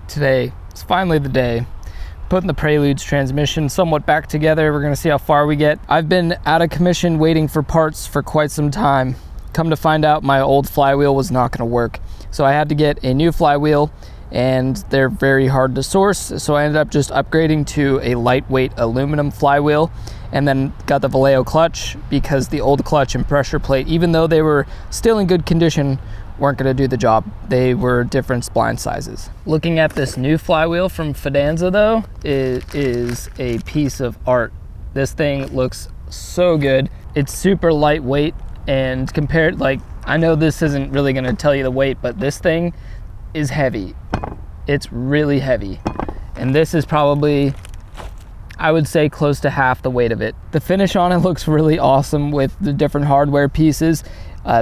Today is finally the day. Putting the Prelude's transmission somewhat back together. We're gonna see how far we get. I've been out of commission waiting for parts for quite some time. Come to find out, my old flywheel was not gonna work. So I had to get a new flywheel, and they're very hard to source. So I ended up just upgrading to a lightweight aluminum flywheel, and then got the Vallejo clutch because the old clutch and pressure plate, even though they were still in good condition, weren't going to do the job. They were different spline sizes. Looking at this new flywheel from Fidanza though, it is a piece of art. This thing looks so good. It's super lightweight, and compared, like, I know this isn't really going to tell you the weight, but this thing is heavy. It's really heavy. And this is probably, I would say, close to half the weight of it. The finish on it looks really awesome with the different hardware pieces.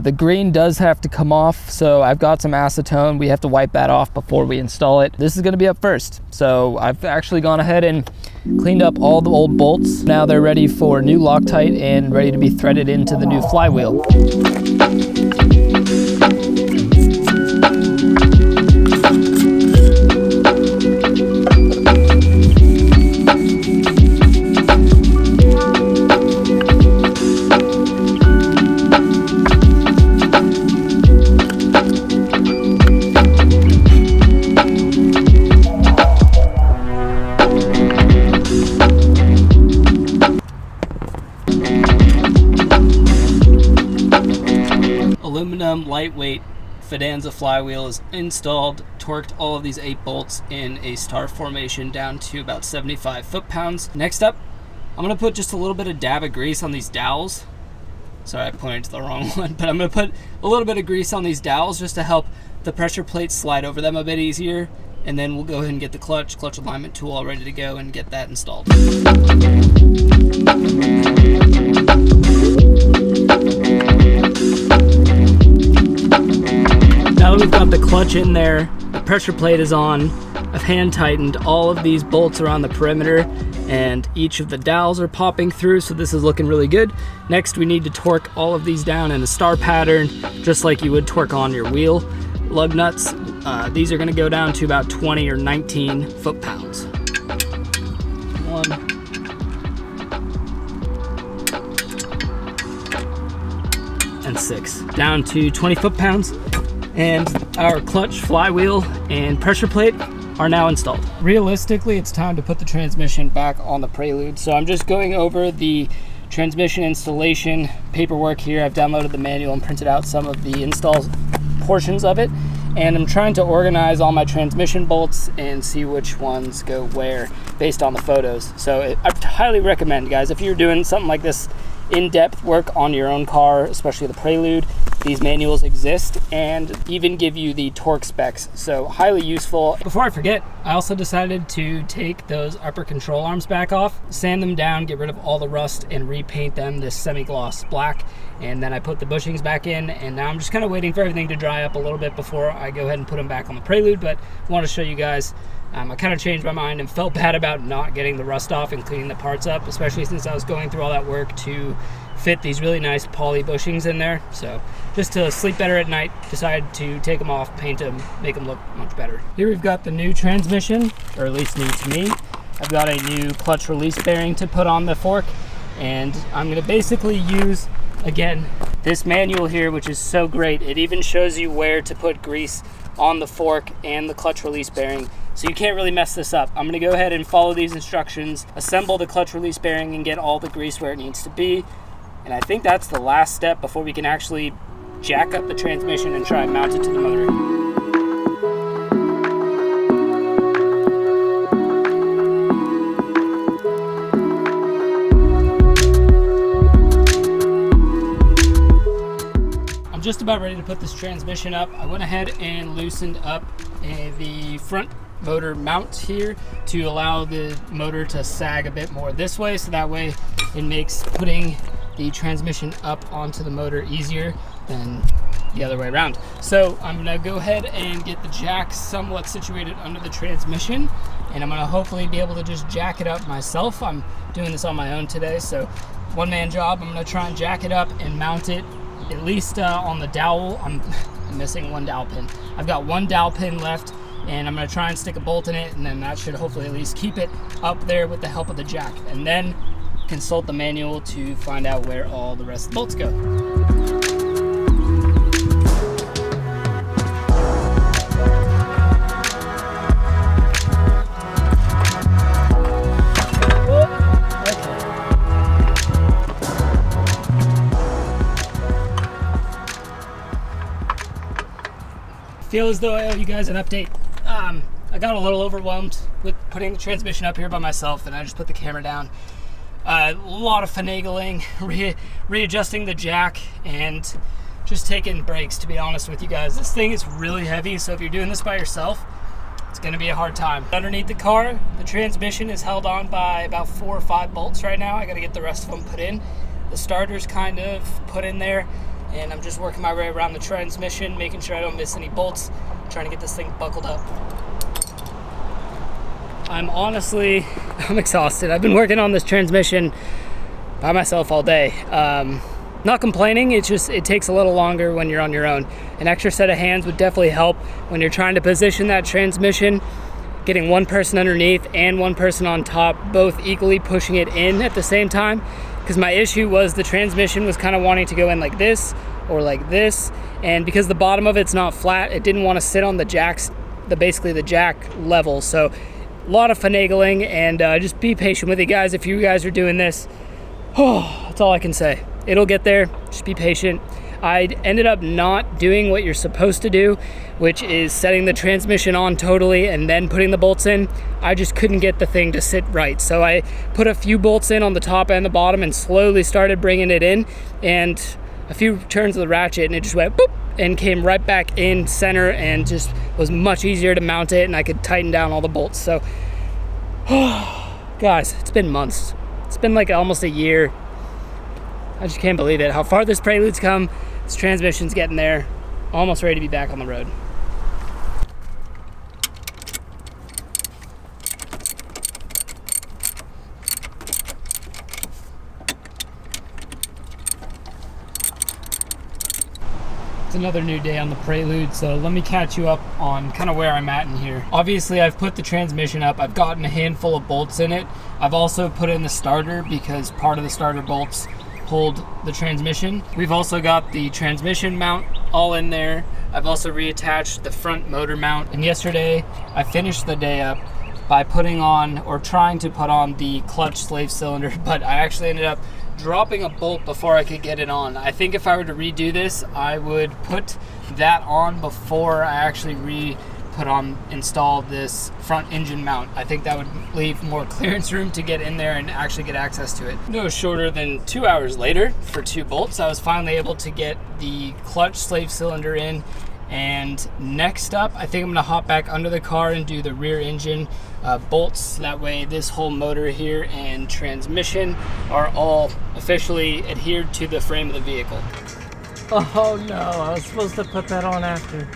The green does have to come off, so I've got some acetone. We have to wipe that off before we install it. This is gonna be up first. So I've actually gone ahead and cleaned up all the old bolts. Now they're ready for new Loctite and ready to be threaded into the new flywheel. Aluminum lightweight Fidanza flywheel is installed, torqued all of these 8 bolts in a star formation down to about 75 foot-pounds. Next up, I'm gonna put just a little bit of dab of grease on these dowels. Sorry, I pointed to the wrong one, but I'm gonna put a little bit of grease on these dowels just to help the pressure plates slide over them a bit easier. And then we'll go ahead and get the clutch alignment tool all ready to go and get that installed. Now that we've got the clutch in there, the pressure plate is on, I've hand tightened all of these bolts around the perimeter, and each of the dowels are popping through, so this is looking really good. Next, we need to torque all of these down in a star pattern, just like you would torque on your wheel. Lug nuts, these are gonna go down to about 20 or 19 foot-pounds. 1, and 6, down to 20 foot-pounds. And our clutch, flywheel, and pressure plate are now installed. Realistically, it's time to put the transmission back on the Prelude. So I'm just going over the transmission installation paperwork here. I've downloaded the manual and printed out some of the install portions of it. And I'm trying to organize all my transmission bolts and see which ones go where based on the photos. So I highly recommend, guys, if you're doing something like this in-depth work on your own car, especially the Prelude, these manuals exist and even give you the torque specs, so highly useful. Before I forget, I also decided to take those upper control arms back off, sand them down, get rid of all the rust, and repaint them this semi-gloss black. And then I put the bushings back in, and now I'm just kind of waiting for everything to dry up a little bit before I go ahead and put them back on the Prelude. But I want to show you guys, I kind of changed my mind and felt bad about not getting the rust off and cleaning the parts up, especially since I was going through all that work to fit these really nice poly bushings in there. So just to sleep better at night, decided to take them off, paint them, make them look much better. Here we've got the new transmission, or at least new to me. I've got a new clutch release bearing to put on the fork, and I'm gonna basically use, again, this manual here, which is so great. It even shows you where to put grease on the fork and the clutch release bearing, so you can't really mess this up. I'm gonna go ahead and follow these instructions, assemble the clutch release bearing, and get all the grease where it needs to be. And I think that's the last step before we can actually jack up the transmission and try and mount it to the motor. I'm just about ready to put this transmission up. I went ahead and loosened up the front motor mount here to allow the motor to sag a bit more this way, so that way it makes putting the transmission up onto the motor easier than the other way around. So I'm gonna go ahead and get the jack somewhat situated under the transmission, and I'm gonna hopefully be able to just jack it up myself. I'm doing this on my own today, so one-man job. I'm gonna try and jack it up and mount it at least on the dowel. I'm missing one dowel pin. I've got one dowel pin left and I'm gonna try and stick a bolt in it, and then that should hopefully at least keep it up there with the help of the jack, and then consult the manual to find out where all the rest of the bolts go. Feel as though I owe you guys an update. I got a little overwhelmed with putting the transmission up here by myself, and I just put the camera down. A lot of finagling, readjusting the jack, and just taking breaks, to be honest with you guys. This thing is really heavy, so if you're doing this by yourself, it's gonna be a hard time. Underneath the car, the transmission is held on by about 4 or 5 bolts right now. I gotta get the rest of them put in. The starter's kind of put in there, and I'm just working my way around the transmission, making sure I don't miss any bolts, trying to get this thing buckled up. I'm exhausted. I've been working on this transmission by myself all day. Not complaining, it takes a little longer when you're on your own. An extra set of hands would definitely help when you're trying to position that transmission, getting one person underneath and one person on top, both equally pushing it in at the same time. Because my issue was the transmission was kind of wanting to go in like this or like this, and because the bottom of it's not flat, it didn't want to sit on the jacks, basically the jack level. So a lot of finagling, and just be patient with it, guys. If you guys are doing this, that's all I can say. It'll get there, just be patient. I ended up not doing what you're supposed to do, which is setting the transmission on totally and then putting the bolts in. I just couldn't get the thing to sit right. So I put a few bolts in on the top and the bottom and slowly started bringing it in, and a few turns of the ratchet and it just went boop and came right back in center, and just was much easier to mount it, and I could tighten down all the bolts. So, guys, it's been months. It's been like almost a year. I just can't believe it. How far this Prelude's come. This transmission's getting there. Almost ready to be back on the road. It's another new day on the Prelude, so let me catch you up on kind of where I'm at in here. Obviously, I've put the transmission up. I've gotten a handful of bolts in it. I've also put in the starter because part of the starter bolts hold the transmission. We've also got the transmission mount all in there. I've also reattached the front motor mount, and yesterday I finished the day up by putting on, or trying to put on, the clutch slave cylinder, but I actually ended up dropping a bolt before I could get it on. I think if I were to redo this, I would put that on before I actually install this front engine mount. I think that would leave more clearance room to get in there and actually get access to it. No shorter than 2 hours later, for 2 bolts, I was finally able to get the clutch slave cylinder in. And next up, I think I'm gonna hop back under the car and do the rear engine bolts. That way this whole motor here and transmission are all officially adhered to the frame of the vehicle. Oh no, I was supposed to put that on after.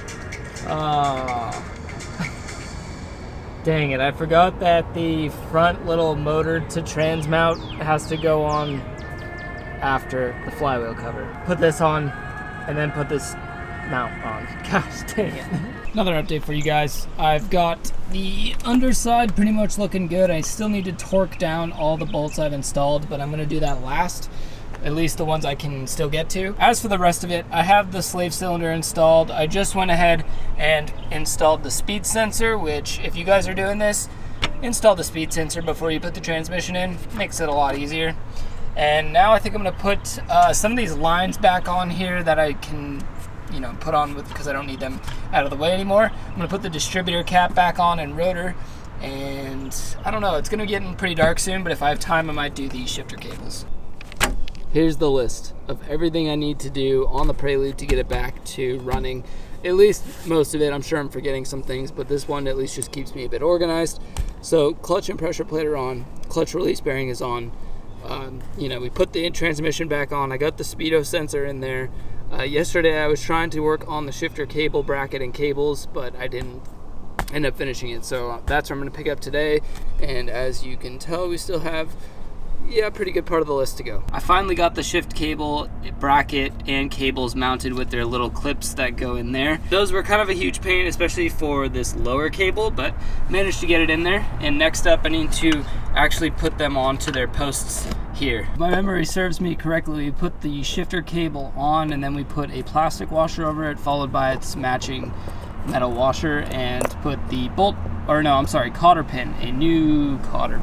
Oh. Dang it, I forgot that the front little motor to trans mount has to go on after the flywheel cover. Put this on and then put this mount on. Gosh dang it. Another update for you guys. I've got the underside pretty much looking good. I still need to torque down all the bolts I've installed, but I'm gonna do that last. At least the ones I can still get to. As for the rest of it, I have the slave cylinder installed. I just went ahead and installed the speed sensor, which, if you guys are doing this, install the speed sensor before you put the transmission in. Makes it a lot easier. And now I think I'm gonna put some of these lines back on here that I can, put on with, because I don't need them out of the way anymore. I'm gonna put the distributor cap back on and rotor, and I don't know, it's gonna get pretty dark soon, but if I have time, I might do the shifter cables. Here's the list of everything I need to do on the Prelude to get it back to running. At least most of it. I'm sure I'm forgetting some things, but this one at least just keeps me a bit organized. So clutch and pressure plate are on. Clutch release bearing is on. We put the transmission back on. I got the speedo sensor in there. Yesterday I was trying to work on the shifter cable bracket and cables, but I didn't end up finishing it. So that's what I'm going to pick up today. And as you can tell, we still have yeah, pretty good part of the list to go. I finally got the shift cable, bracket, and cables mounted with their little clips that go in there. Those were kind of a huge pain, especially for this lower cable, but managed to get it in there. And next up, I need to actually put them onto their posts here. If my memory serves me correctly, we put the shifter cable on, and then we put a plastic washer over it, followed by its matching metal washer, and put the cotter pin, a new cotter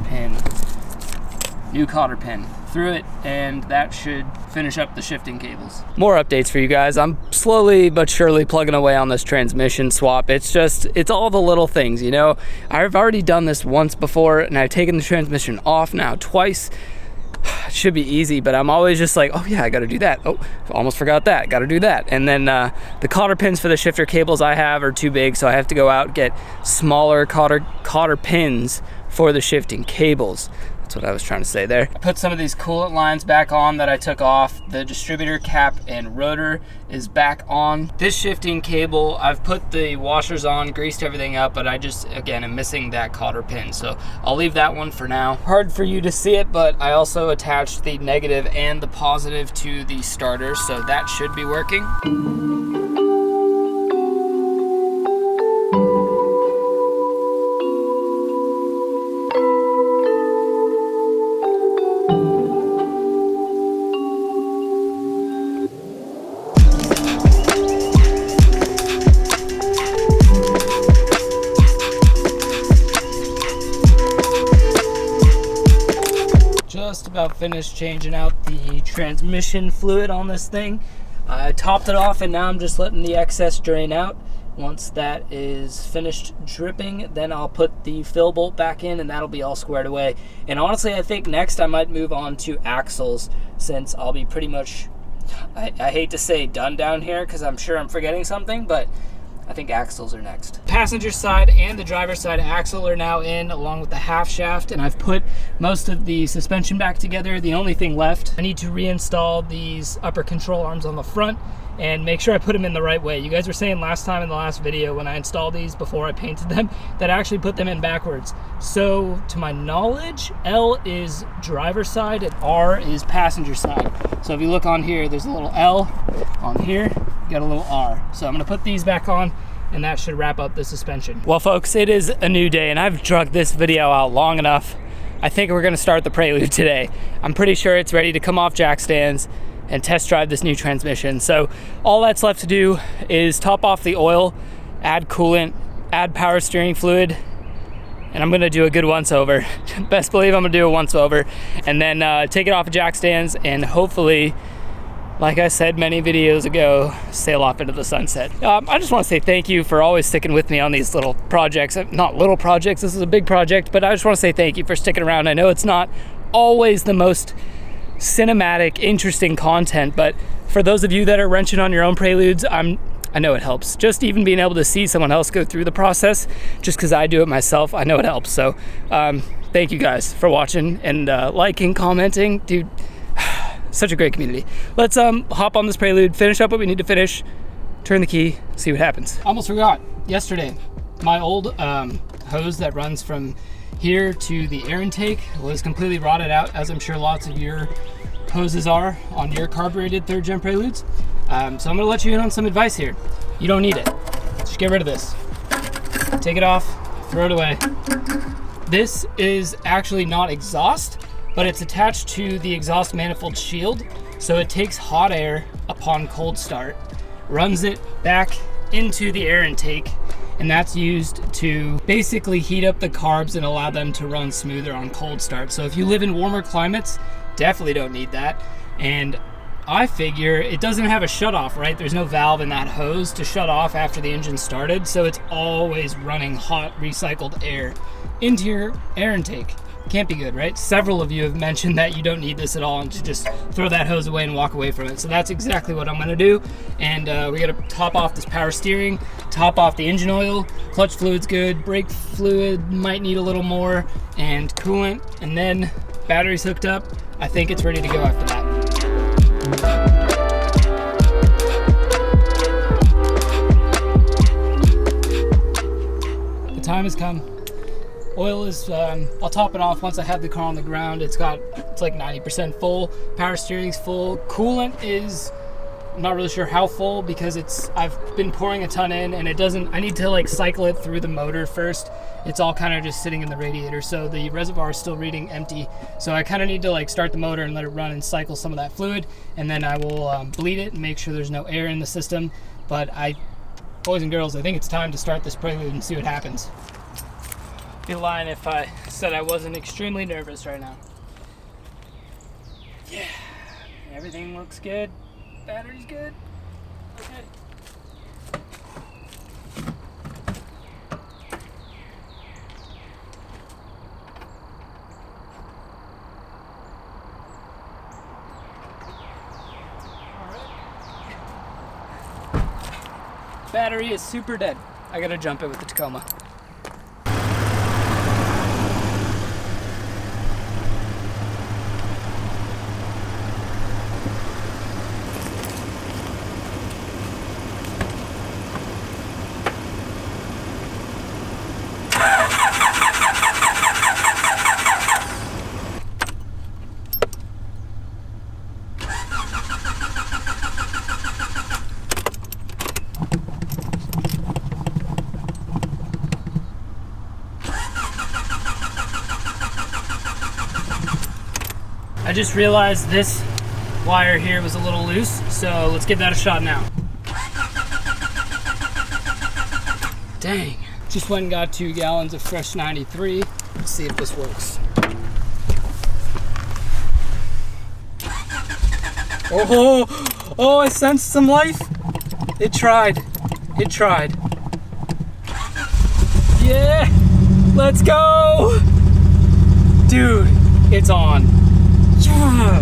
pin through it, and that should finish up the shifting cables. More updates for you guys. I'm slowly but surely plugging away on this transmission swap. It's all the little things, you know. I've already done this once before, and I've taken the transmission off now twice. It should be easy, but I'm always just like, oh yeah, I gotta do that. Oh, almost forgot that, gotta do that. And then the cotter pins for the shifter cables I have are too big, so I have to go out and get smaller cotter pins for the shifting cables. That's what I was trying to say there. I put some of these coolant lines back on that I took off. The distributor cap and rotor is back on. This shifting cable, I've put the washers on, greased everything up, but I just, again, am missing that cotter pin. So I'll leave that one for now. Hard for you to see it, but I also attached the negative and the positive to the starter, so that should be working. Just about finished changing out the transmission fluid on this thing. I topped it off, and now I'm just letting the excess drain out. Once that is finished dripping, then I'll put the fill bolt back in, and that'll be all squared away. And honestly, I think next I might move on to axles, since I'll be pretty much, I hate to say done down here because I'm sure I'm forgetting something, but I think axles are next. Passenger side and the driver's side axle are now in, along with the half shaft, and I've put most of the suspension back together. The only thing left, I need to reinstall these upper control arms on the front and make sure I put them in the right way. You guys were saying last time in the last video when I installed these before I painted them that I actually put them in backwards. So to my knowledge, L is driver's side and R is passenger side. So if you look on here, there's a little L on here, you got a little R. So I'm gonna put these back on, and that should wrap up the suspension. Well folks, it is a new day, and I've drug this video out long enough. I think we're gonna start the Prelude today. I'm pretty sure it's ready to come off jack stands and test drive this new transmission. So all that's left to do is top off the oil, add coolant, add power steering fluid, and I'm gonna do a good once over. Best believe I'm gonna do a once over, and then take it off of jack stands, and hopefully, like I said many videos ago, sail off into the sunset. I just want to say thank you for always sticking with me on these little projects. Not little projects, this is a big project, but I just want to say thank you for sticking around. I know it's not always the most cinematic, interesting content, but for those of you that are wrenching on your own Preludes, I know it helps. Just even being able to see someone else go through the process, just because I do it myself, I know it helps. So thank you guys for watching and liking, commenting. Dude, such a great community. Let's hop on this Prelude, finish up what we need to finish, turn the key, see what happens. Almost forgot, yesterday, my old hose that runs from here to the air intake was completely rotted out, as I'm sure lots of your hoses are on your carbureted 3rd gen Preludes. So I'm gonna let you in on some advice here. You don't need it. Just get rid of this. Take it off, throw it away. This is actually not exhaust, but it's attached to the exhaust manifold shield, so it takes hot air upon cold start, runs it back into the air intake, and that's used to basically heat up the carbs and allow them to run smoother on cold start. So if you live in warmer climates, definitely don't need that. And I figure it doesn't have a shut off, right? There's no valve in that hose to shut off after the engine started, so it's always running hot recycled air into your air intake. Can't be good, right? Several of you have mentioned that you don't need this at all and to just throw that hose away and walk away from it. So that's exactly what I'm gonna do. And we gotta top off this power steering, top off the engine oil, clutch fluid's good, brake fluid might need a little more, and coolant, and then battery's hooked up. I think it's ready to go after that. The time has come. Oil is, I'll top it off once I have the car on the ground. It's like 90% full. Power steering's full. Coolant is, I'm not really sure how full because I've been pouring a ton in and I need to like cycle it through the motor first. It's all kind of just sitting in the radiator, so the reservoir is still reading empty. So I kind of need to like start the motor and let it run and cycle some of that fluid, and then I will bleed it and make sure there's no air in the system. But boys and girls, I think it's time to start this Prelude and see what happens. Be lying if I said I wasn't extremely nervous right now. Yeah, everything looks good. Battery's good. Okay. Battery is super dead. I gotta jump it with the Tacoma. I just realized this wire here was a little loose, so let's give that a shot now. Dang. Just went and got 2 gallons of fresh 93. Let's see if this works. Oh, I sensed some life. It tried. It tried. Yeah, let's go. Dude, it's on. Yeah.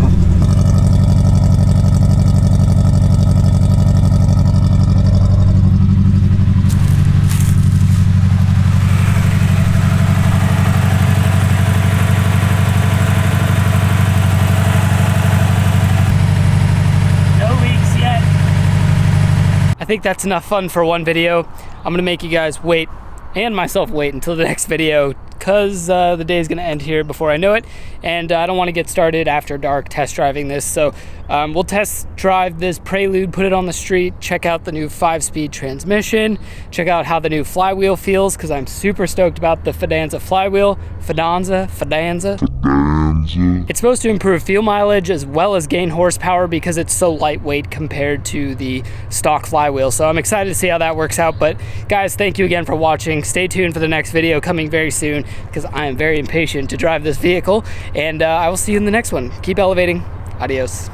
I think that's enough fun for one video. I'm gonna make you guys wait, and myself wait, until the next video, because the day is gonna end here before I know it, and I don't want to get started after dark test driving this. So we'll test drive this Prelude, put it on the street, check out the new 5-speed transmission, check out how the new Flywheel feels, because I'm super stoked about the Fidanza Flywheel. Fidanza. It's supposed to improve fuel mileage as well as gain horsepower because it's so lightweight compared to the stock Flywheel. So I'm excited to see how that works out. But guys, thank you again for watching. Stay tuned for the next video coming very soon because I am very impatient to drive this vehicle. And I will see you in the next one. Keep elevating. Adios.